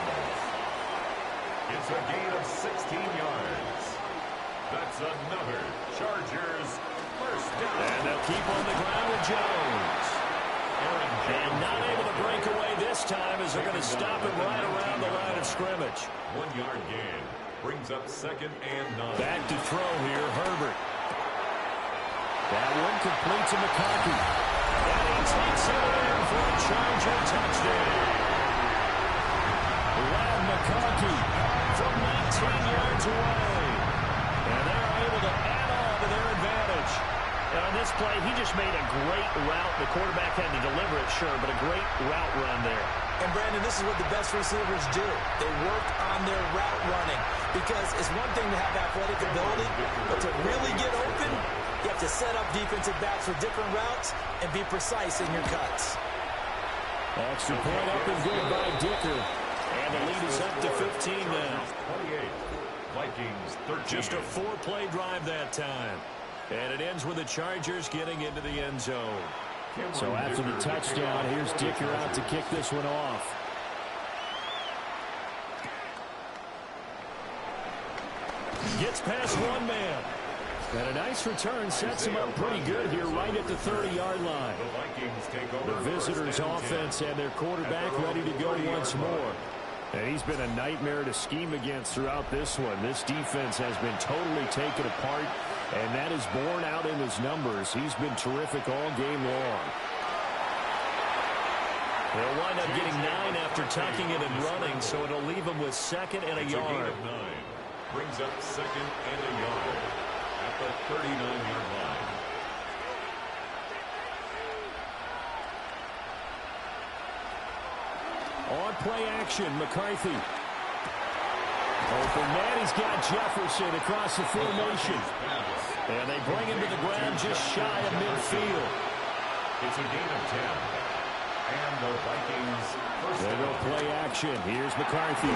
Speaker 3: It's a gain of 16 yards. That's another Chargers first down.
Speaker 1: And they'll keep on the ground with Jones. And not able to break away this time as they're going to stop it right around the line of scrimmage.
Speaker 3: 1 yard gain brings up second and 9.
Speaker 1: Back to throw here, Herbert. That one complete to McCarthy. And he takes it in for a Charger touchdown. Loud McCarthy from 19 yards away. And they're able to add on to their advantage.
Speaker 4: And on this play, he just made a great route. The quarterback had to deliver it, sure, but a great route run there.
Speaker 2: And, Brandon, this is what the best receivers do. They work on their route running because it's one thing to have athletic ability, but to really get open, you have to set up defensive backs with different routes and be precise in your cuts.
Speaker 1: Extra point up and good by Dicker.
Speaker 4: And the lead is up to 15 now.
Speaker 3: 28. Vikings 13.
Speaker 1: Just a 4-play drive that time. And it ends with the Chargers getting into the end zone. So after the touchdown, here's Dicker out to kick this one off. Gets past one man. And a nice return sets him up pretty good here right at the 30-yard line.
Speaker 3: The Vikings take over.
Speaker 1: The visitors' offense and their quarterback ready to go once more. And he's been a nightmare to scheme against throughout this one. This defense has been totally taken apart, and that is borne out in his numbers. He's been terrific all game long.
Speaker 4: They'll wind up getting 9 after tucking it and running, so it'll leave him with second and a
Speaker 3: It's a gain
Speaker 4: yard.
Speaker 3: of 9. Brings up second and a yard at the 39-yard line.
Speaker 1: On play action, McCarthy. Open man, he's got Jefferson across the formation. And they bring him to the ground just shy of midfield.
Speaker 3: It's a gain of 10. And the Vikings first
Speaker 1: They go
Speaker 3: down.
Speaker 1: play action. Here's McCarthy.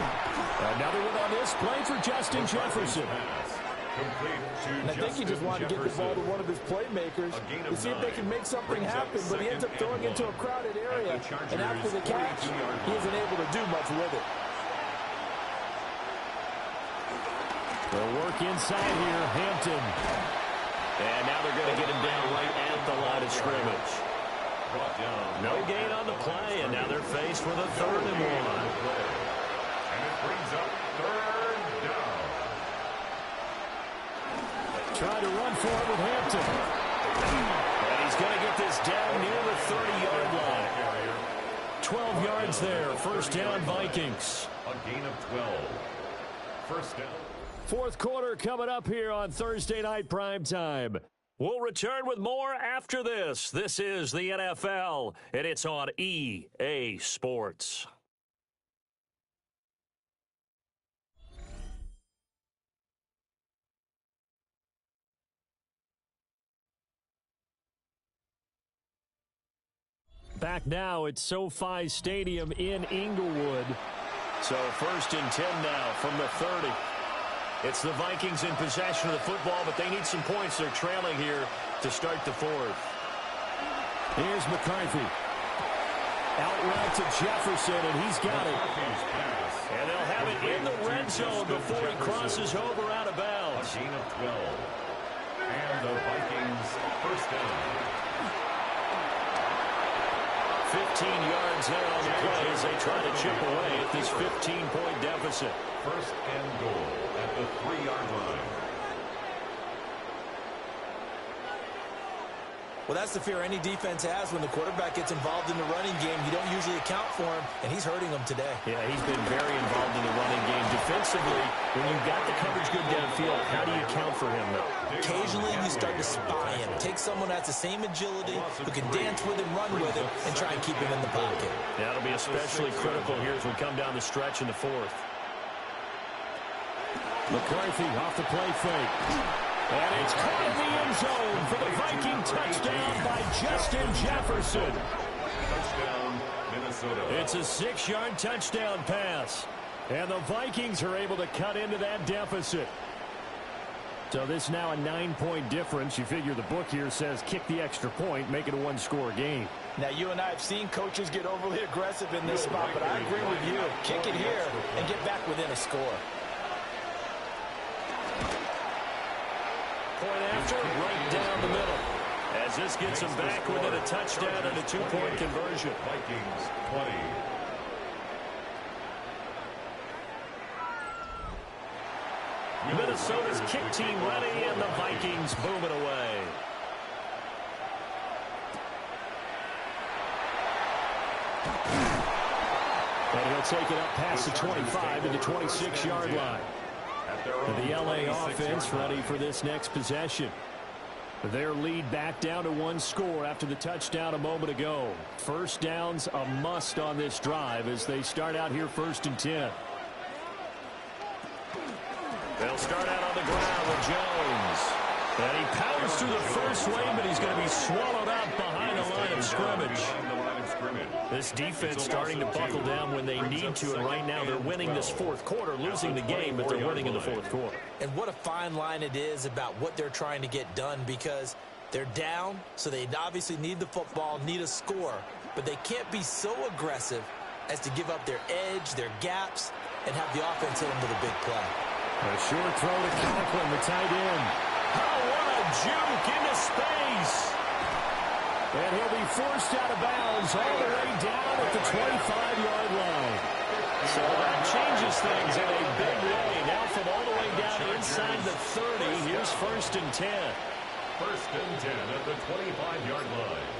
Speaker 1: Another one on this play for Justin Jefferson.
Speaker 3: Pass. Complete to
Speaker 2: And I think he just wanted to get the ball to one of his playmakers to see if they can make something happen, but he ends up throwing into a crowded area, and after the catch, he isn't able to do much with it.
Speaker 1: They'll work inside here, Hampton.
Speaker 4: And now they're going to get him down right at the line of scrimmage.
Speaker 3: Brought down.
Speaker 4: No gain on the play, and now they're faced with a 3rd and 1.
Speaker 3: And it brings up third down.
Speaker 1: Try to run for it with Hampton.
Speaker 4: And he's going to get this down near the 30-yard line.
Speaker 1: 12 yards there. First down, Vikings.
Speaker 3: A gain of 12. First down.
Speaker 1: Fourth quarter coming up here on Thursday Night Primetime.
Speaker 4: We'll return with more after this. This is the NFL, and it's on EA Sports.
Speaker 1: back now at SoFi Stadium in Inglewood.
Speaker 4: So 1st and 10 now from the 30. It's the Vikings in possession of the football, but they need some points. They're trailing here to start the 4th.
Speaker 1: Here's McCarthy. Out route to Jefferson, and he's got it.
Speaker 4: And they'll have it in the red zone before he crosses over out of bounds.
Speaker 3: A gain of 12. And the Vikings first down.
Speaker 4: 15 yards there on the play as they try to chip away at this 15-point deficit.
Speaker 3: First and goal at the 3-yard line.
Speaker 2: Well, that's the fear any defense has when the quarterback gets involved in the running game. You don't usually account for him, and he's hurting them today.
Speaker 4: Yeah, he's been very involved in the running game. Defensively, when you've got the coverage good downfield, how do you account for him, though?
Speaker 2: Occasionally, you start to spy him. Take someone that has the same agility, who can dance with him, run with him, and try and keep him in the pocket.
Speaker 4: That'll be especially critical here as we come down the stretch in the 4th.
Speaker 1: McCarthy off the play fake. And it's caught in the end zone for the Viking touchdown by Justin Jefferson.
Speaker 3: Touchdown, Minnesota.
Speaker 1: It's a 6-yard touchdown pass. And the Vikings are able to cut into that deficit. So this now a 9-point difference. You figure the book here says kick the extra point, make it a 1-score game.
Speaker 2: Now, you and I have seen coaches get overly aggressive in this spot, but I agree with you. Kick it here and get back within a score.
Speaker 1: Point after, right down the middle.
Speaker 4: As this gets them back within a touchdown and a 2-point conversion.
Speaker 3: Vikings 20.
Speaker 4: Minnesota's kick team ready, and the Vikings boom it away.
Speaker 1: And he'll take it up past the 25 to the 26-yard line. The LA offense ready for this next possession. Their lead back down to 1 score after the touchdown a moment ago. First down's a must on this drive as they start out here 1st and 10.
Speaker 4: They'll start out on the ground with Jones.
Speaker 1: And he powers through the first lane, but he's going to be swallowed up behind the line of scrimmage.
Speaker 4: This defense starting to buckle down when they need to, and right now they're winning this 4th quarter, losing the game, but they're winning in the 4th quarter.
Speaker 2: And what a fine line it is about what they're trying to get done, because they're down, so they obviously need the football, need a score, but they can't be so aggressive as to give up their edge, their gaps, and have the offense hit them with a big play.
Speaker 1: A short throw to Conklin, the tight end. Oh, what a juke into space. And he'll be forced out of bounds all the way down at the 25-yard line.
Speaker 4: So that changes things in a big way. Now from all the way down inside the 30, here's 1st and 10.
Speaker 3: 1st and 10 at the 25-yard line.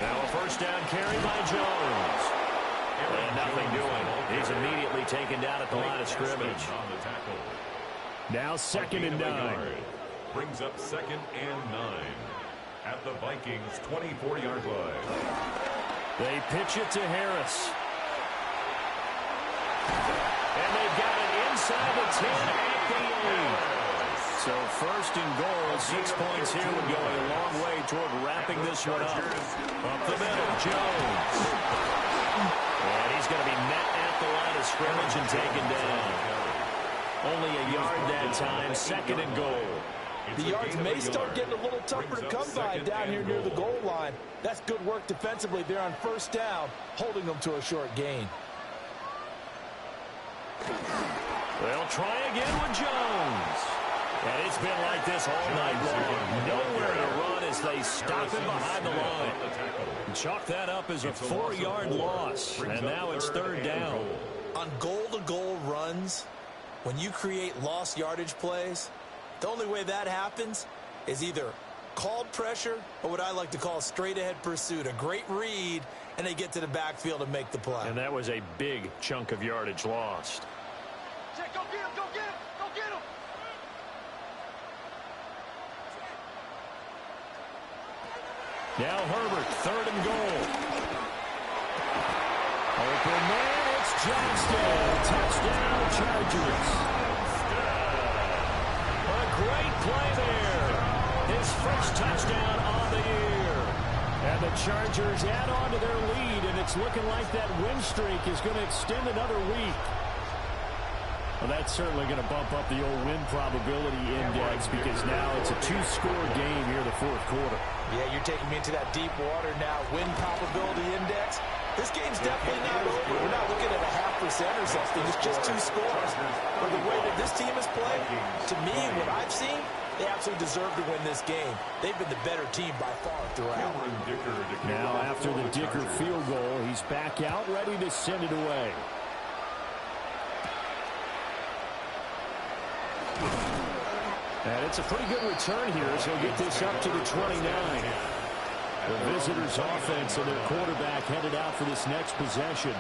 Speaker 4: Now a 1st down carry by Jones. And nothing doing. He's immediately taken down at the line of scrimmage.
Speaker 1: Now 2nd and 9.
Speaker 3: Brings up 2nd and 9 at the Vikings 24-yard line.
Speaker 1: They pitch it to Harris.
Speaker 4: And they've got it inside the 10 at the 8. So 1st and goal, 6 points here would go a long way toward wrapping this one up. Up the middle, Jones. And he's going to be met at the line of scrimmage and taken down. Only a yard that time, 2nd and goal.
Speaker 2: The yards may start getting a little tougher to come by down here near the goal line. That's good work defensively there on 1st down, holding them to a short gain.
Speaker 4: They'll try again with Jones. And it's been like this all night long. Nowhere to run as they stop him behind the line. Chalk that up as a 4-yard loss. And now it's 3rd down.
Speaker 2: On goal-to-goal runs, when you create lost yardage plays, the only way that happens is either called pressure or what I like to call straight-ahead pursuit. A great read, and they get to the backfield and make the play.
Speaker 4: And that was a big chunk of yardage lost.
Speaker 6: Check, go get him, go get him, go get him.
Speaker 1: Now Herbert, 3rd and goal. Open man, it's Johnston. Touchdown, Chargers. A great play there. His first touchdown on the year. And the Chargers add on to their lead, and it's looking like that win streak is going to extend another week. Well, that's certainly going to bump up the old win probability index because now it's a two-score game here in the fourth quarter.
Speaker 2: Yeah, you're taking me into that deep water now. Win probability index. This game's definitely not over. We're not looking at a 0.5% or something. It's just 2 scores. But the way that this team has played, to me, what I've seen, they absolutely deserve to win this game. They've been the better team by far throughout.
Speaker 1: Now, after the Dicker field goal, he's back out, ready to send it away. And it's a pretty good return here as he'll get this up to the 29. The visitors' offense and their quarterback headed out for this next possession.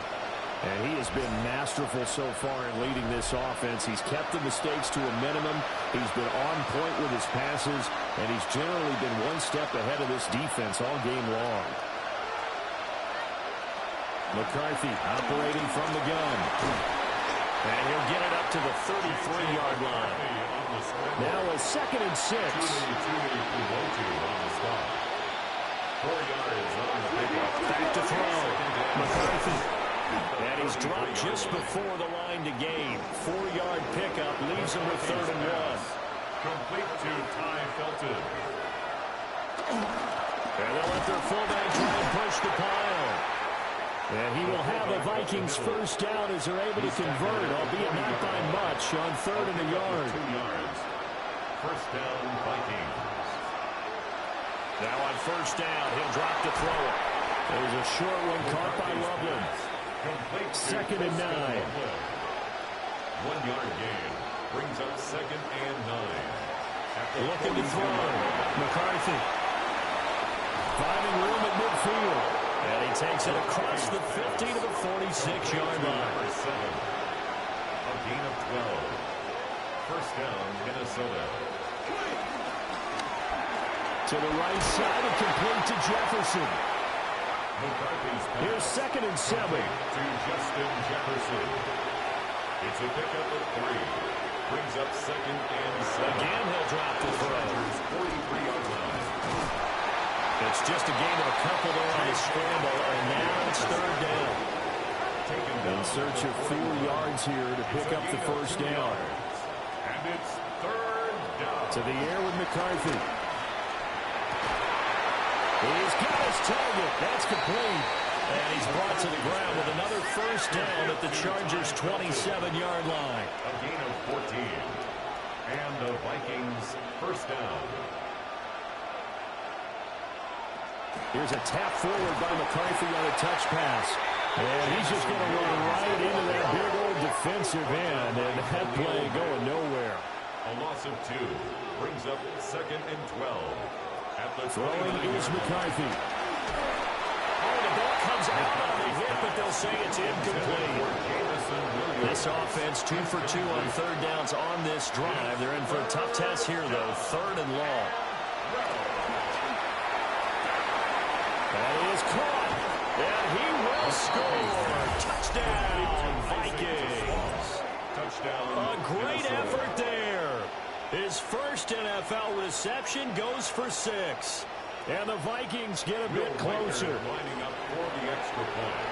Speaker 1: And he has been masterful so far in leading this offense. He's kept the mistakes to a minimum. He's been on point with his passes, and he's generally been one step ahead of this defense all game long. McCarthy operating from the gun. And he'll get it up to the 33-yard line. Now a 2nd and 6. Back to throw. McCarthy. And he's dropped just before the line to gain. 4-yard pickup leaves him with 3rd and 1.
Speaker 3: Complete to Ty Felton.
Speaker 1: And they'll let their fullback try and push the pile. And he will have a Vikings first down as they're able to convert, albeit not by much, on 3rd and a yard.
Speaker 3: 2 yards. First down, Vikings.
Speaker 1: Now on first down, he'll drop to throw it. There's a short one caught by Loveland. 2nd and 9.
Speaker 3: 1-yard gain. Brings up 2nd and 9.
Speaker 1: Looking to throw. McCarthy. Finding room at midfield. And he takes it across the 50 to the 46-yard line.
Speaker 3: A gain of 12. First down, Minnesota.
Speaker 1: To the right side and complete to Jefferson. Here's 2nd and 7.
Speaker 3: To Justin Jefferson. It's a pickup of 3. Brings up 2nd and 7.
Speaker 1: Again, he'll drop the throw.
Speaker 3: 43-yard line.
Speaker 1: It's just a gain of a couple there on the scramble, and now it's 3rd down. In search of 4 yards here to pick up the first down.
Speaker 3: And it's 3rd down.
Speaker 1: To the air with McCarthy. He's got his target. That's complete. And he's brought to the ground with another first down at the Chargers' 27-yard line.
Speaker 3: A gain of 14. And the Vikings first down.
Speaker 1: Here's a tap forward by McCarthy on a touch pass. And he's just going to run right into that big old defensive end. And that play going nowhere.
Speaker 3: A loss of 2. Brings up 2nd and 12. At the
Speaker 1: throwing is McCarthy. Oh, the ball comes out on the hit, but they'll say it's incomplete. This offense 2 for 2 on 3rd downs on this drive. They're in for a tough test here, though. 3rd and long. That is caught. And he will score. Touchdown, Vikings.
Speaker 3: Touchdown.
Speaker 1: A great effort there. His first NFL reception goes for 6. And the Vikings get a bit closer.
Speaker 3: Lining up for the extra point.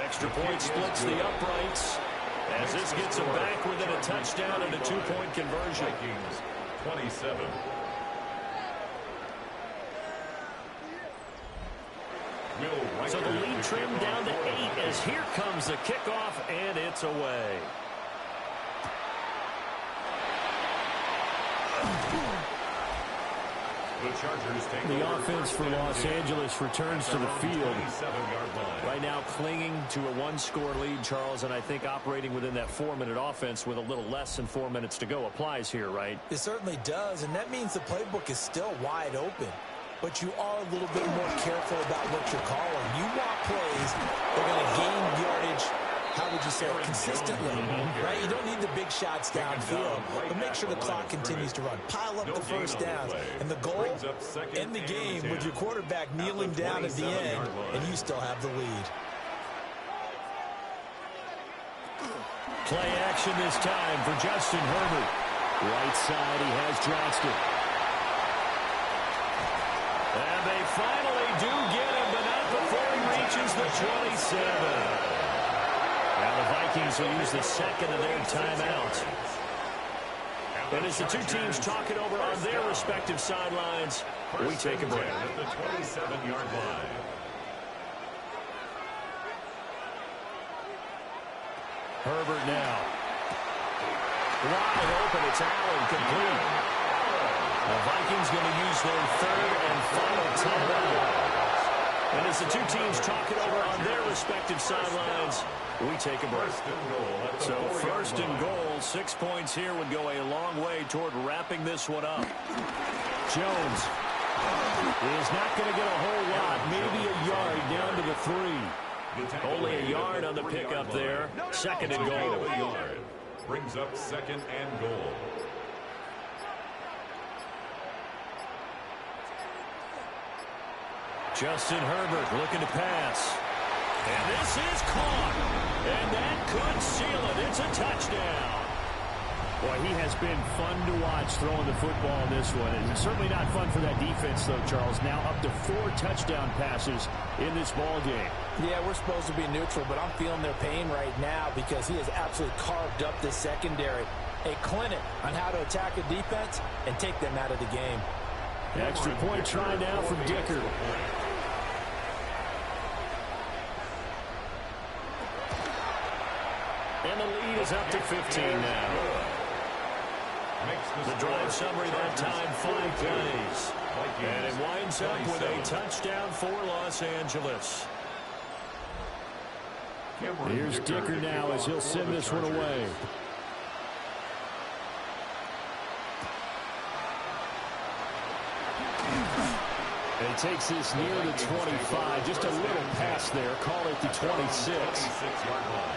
Speaker 1: Extra point splits the uprights as this gets him back within a touchdown and a 2-point conversion.
Speaker 3: Vikings 27.
Speaker 1: So the lead trimmed down to 8 as here comes the kickoff, and it's away. The offense for Los Angeles returns to the field. Right now clinging to a 1-score lead, Charles, and I think operating within that 4-minute offense with a little less than 4 minutes to go applies here, right?
Speaker 2: It certainly does, and that means the playbook is still wide open. But you are a little bit more careful about what you're calling. You want plays that are going to gain yardage, how would you say, consistently, right? You don't need the big shots downfield, but make sure the clock continues to run. Pile up the first downs. And the goal, end the game with your quarterback kneeling down at the end, and you still have the lead.
Speaker 1: Play action this time for Justin Herbert. Right side, he has Johnston.
Speaker 4: And they finally do get him, but not before he reaches the 27. Now the Vikings will use the second of their timeouts. And as the two teams talk it over on their respective sidelines, we take a break.
Speaker 3: At the 27-yard line.
Speaker 4: Herbert now. Wide open, it's Allen, complete. The Vikings going to use their third and final timeout. And as the two teams talk it over on their respective sidelines, we take a break. So first and goal, 6 points here would go a long way toward wrapping this one up. Jones is not going to get a whole lot, maybe a yard down to the 3. Only a yard on the pickup there. Second and goal.
Speaker 3: Brings up second and goal.
Speaker 4: Justin Herbert looking to pass. And this is caught. And that could seal it. It's a touchdown.
Speaker 1: Boy, he has been fun to watch throwing the football in this one. It's certainly not fun for that defense, though, Charles. Now up to 4 touchdown passes in this ball game.
Speaker 2: Yeah, we're supposed to be neutral, but I'm feeling their pain right now because he has absolutely carved up this secondary. A clinic on how to attack a defense and take them out of the game.
Speaker 1: Extra point try now from Dicker.
Speaker 4: And the lead is up to 15 now. The drive summary that time, 5 plays. And it winds up with a touchdown for Los Angeles.
Speaker 1: Here's Dicker now as he'll send this one away. And he takes this near the 25. Just a little pass there. Call it the 26.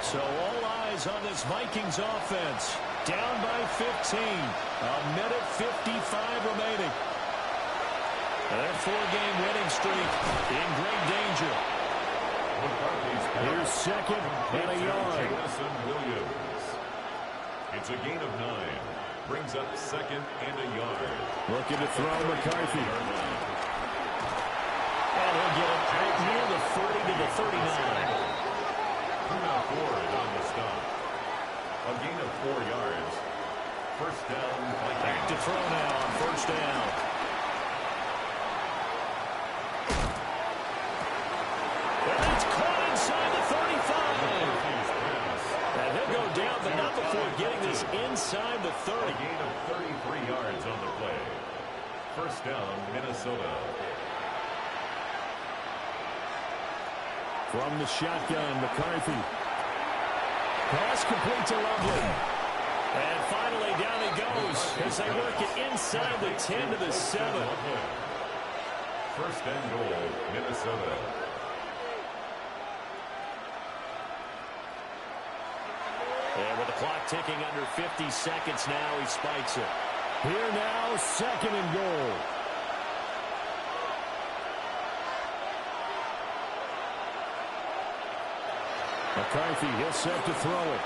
Speaker 4: So all eyes on this Vikings offense. Down by 15. A minute 55 remaining. Their 4-game winning streak in great danger.
Speaker 1: Here's second and a yard.
Speaker 3: It's a gain of 9. Brings up second and a yard.
Speaker 1: Looking to throw McCarthy.
Speaker 4: And he'll get it right near the 40 to the 39.
Speaker 3: Now forward on the stop. A gain of 4 yards. First down.
Speaker 4: Back to throw now on first down. And that's caught inside the 35. And he'll go down, but not before getting this inside the 30.
Speaker 3: A gain of 33 yards on the play. First down, Minnesota.
Speaker 1: From the shotgun, McCarthy. Pass complete to Loveland.
Speaker 4: And finally down he goes as they work it inside the 10 to the 7.
Speaker 3: First and goal, Minnesota.
Speaker 4: And with the clock ticking under 50 seconds now, he spikes it.
Speaker 1: Here now, second and goal. McCarthy, he'll set to throw it.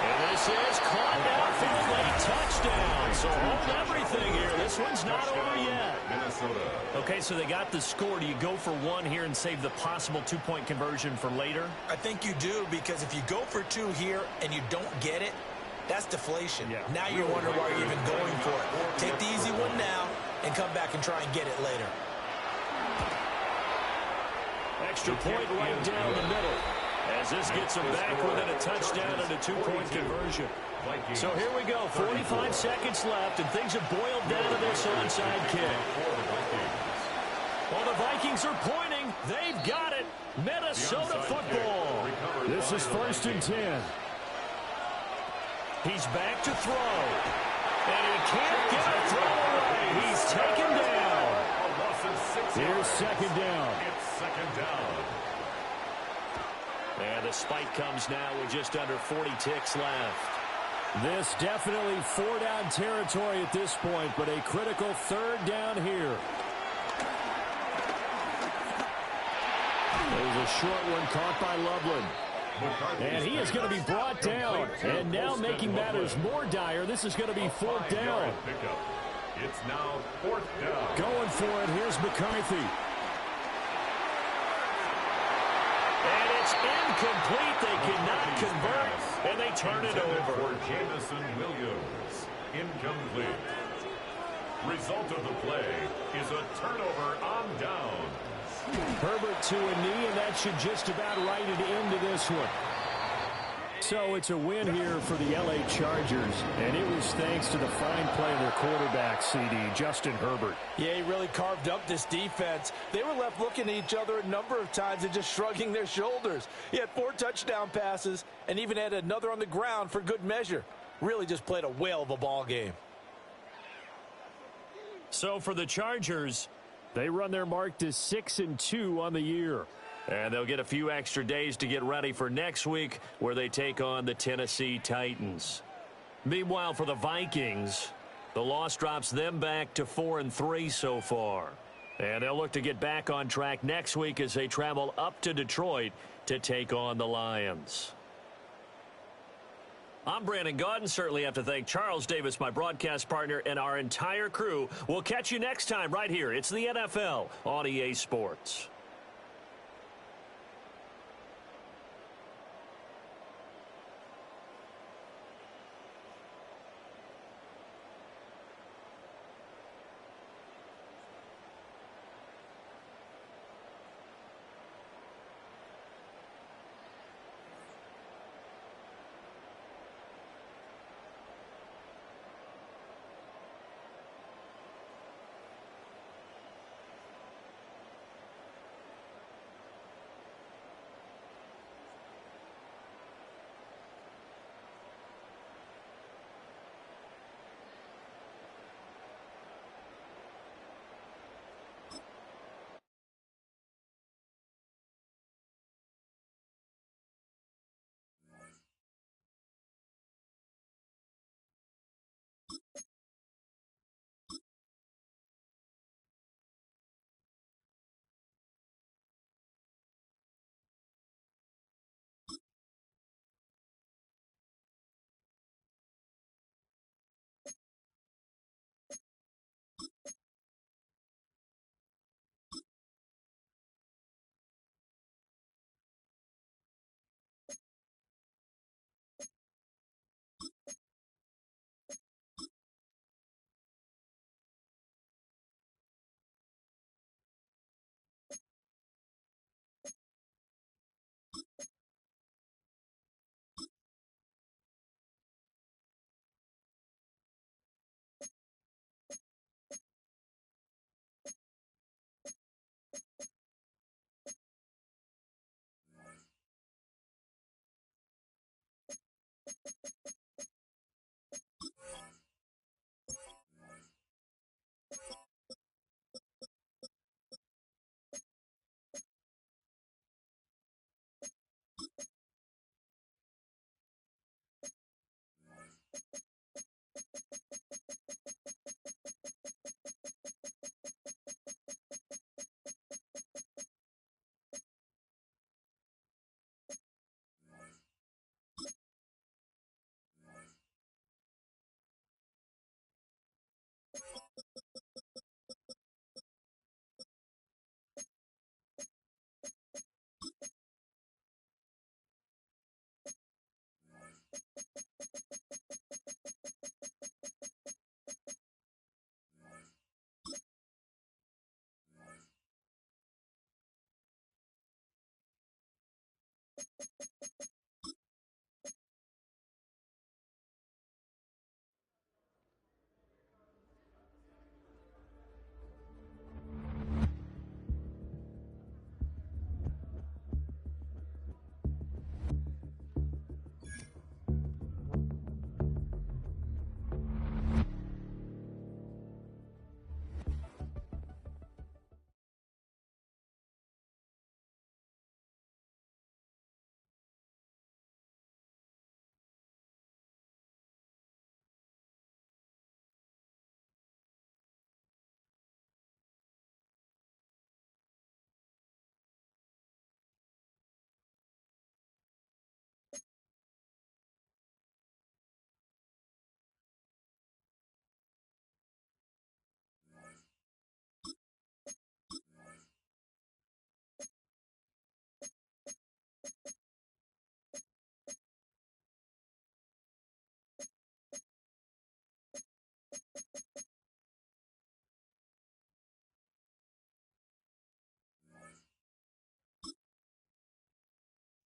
Speaker 4: And this is caught down for a late touchdown. So hold everything here. This one's not over yet.
Speaker 3: Minnesota.
Speaker 4: Okay, so they got the score. Do you go for 1 here and save the possible 2-point conversion for later?
Speaker 2: I think you do, because if you go for 2 here and you don't get it, that's deflation.
Speaker 1: Yeah.
Speaker 2: Now you're wondering why you're even going for it. Take the easy one now and come back and try and get it later.
Speaker 4: Extra point right down the middle. As this gets them back within a touchdown and a 2-point conversion. So here we go, 45 seconds left, and things have boiled down to this onside kick. Well, the Vikings are pointing. They've got it. Minnesota football.
Speaker 1: This is first and 10.
Speaker 4: He's back to throw. And he can't get a throw away. He's taken down.
Speaker 1: Here's second down.
Speaker 3: It's second down.
Speaker 4: And the spike comes now with just under 40 ticks left.
Speaker 1: This definitely 4-down territory at this point, but a critical third down here. There's a short one caught by Loveland. And he is going to be brought down. And now making matters more dire, this is going to be 4th down.
Speaker 3: It's now 4th down.
Speaker 1: Going for it. Here's McCarthy.
Speaker 4: And it's incomplete. They cannot convert, and they turn it over.
Speaker 3: For Jamison Williams. Incomplete. Result of the play is a turnover on downs.
Speaker 1: Herbert to a knee, and that should just about write it into this one. So it's a win here for the L.A. Chargers, and it was thanks to the fine play of their quarterback, CD, Justin Herbert.
Speaker 2: Yeah, he really carved up this defense. They were left looking at each other a number of times and just shrugging their shoulders. He had 4 touchdown passes and even had another on the ground for good measure. Really just played a whale of a ball game.
Speaker 4: So for the Chargers, they run their mark to 6-2 on the year. And they'll get a few extra days to get ready for next week, where they take on the Tennessee Titans. Meanwhile, for the Vikings, the loss drops them back to 4-3 so far. And they'll look to get back on track next week as they travel up to Detroit to take on the Lions. I'm Brandon Gaudin. Certainly have to thank Charles Davis, my broadcast partner, and our entire crew. We'll catch you next time right here. It's the NFL on EA Sports.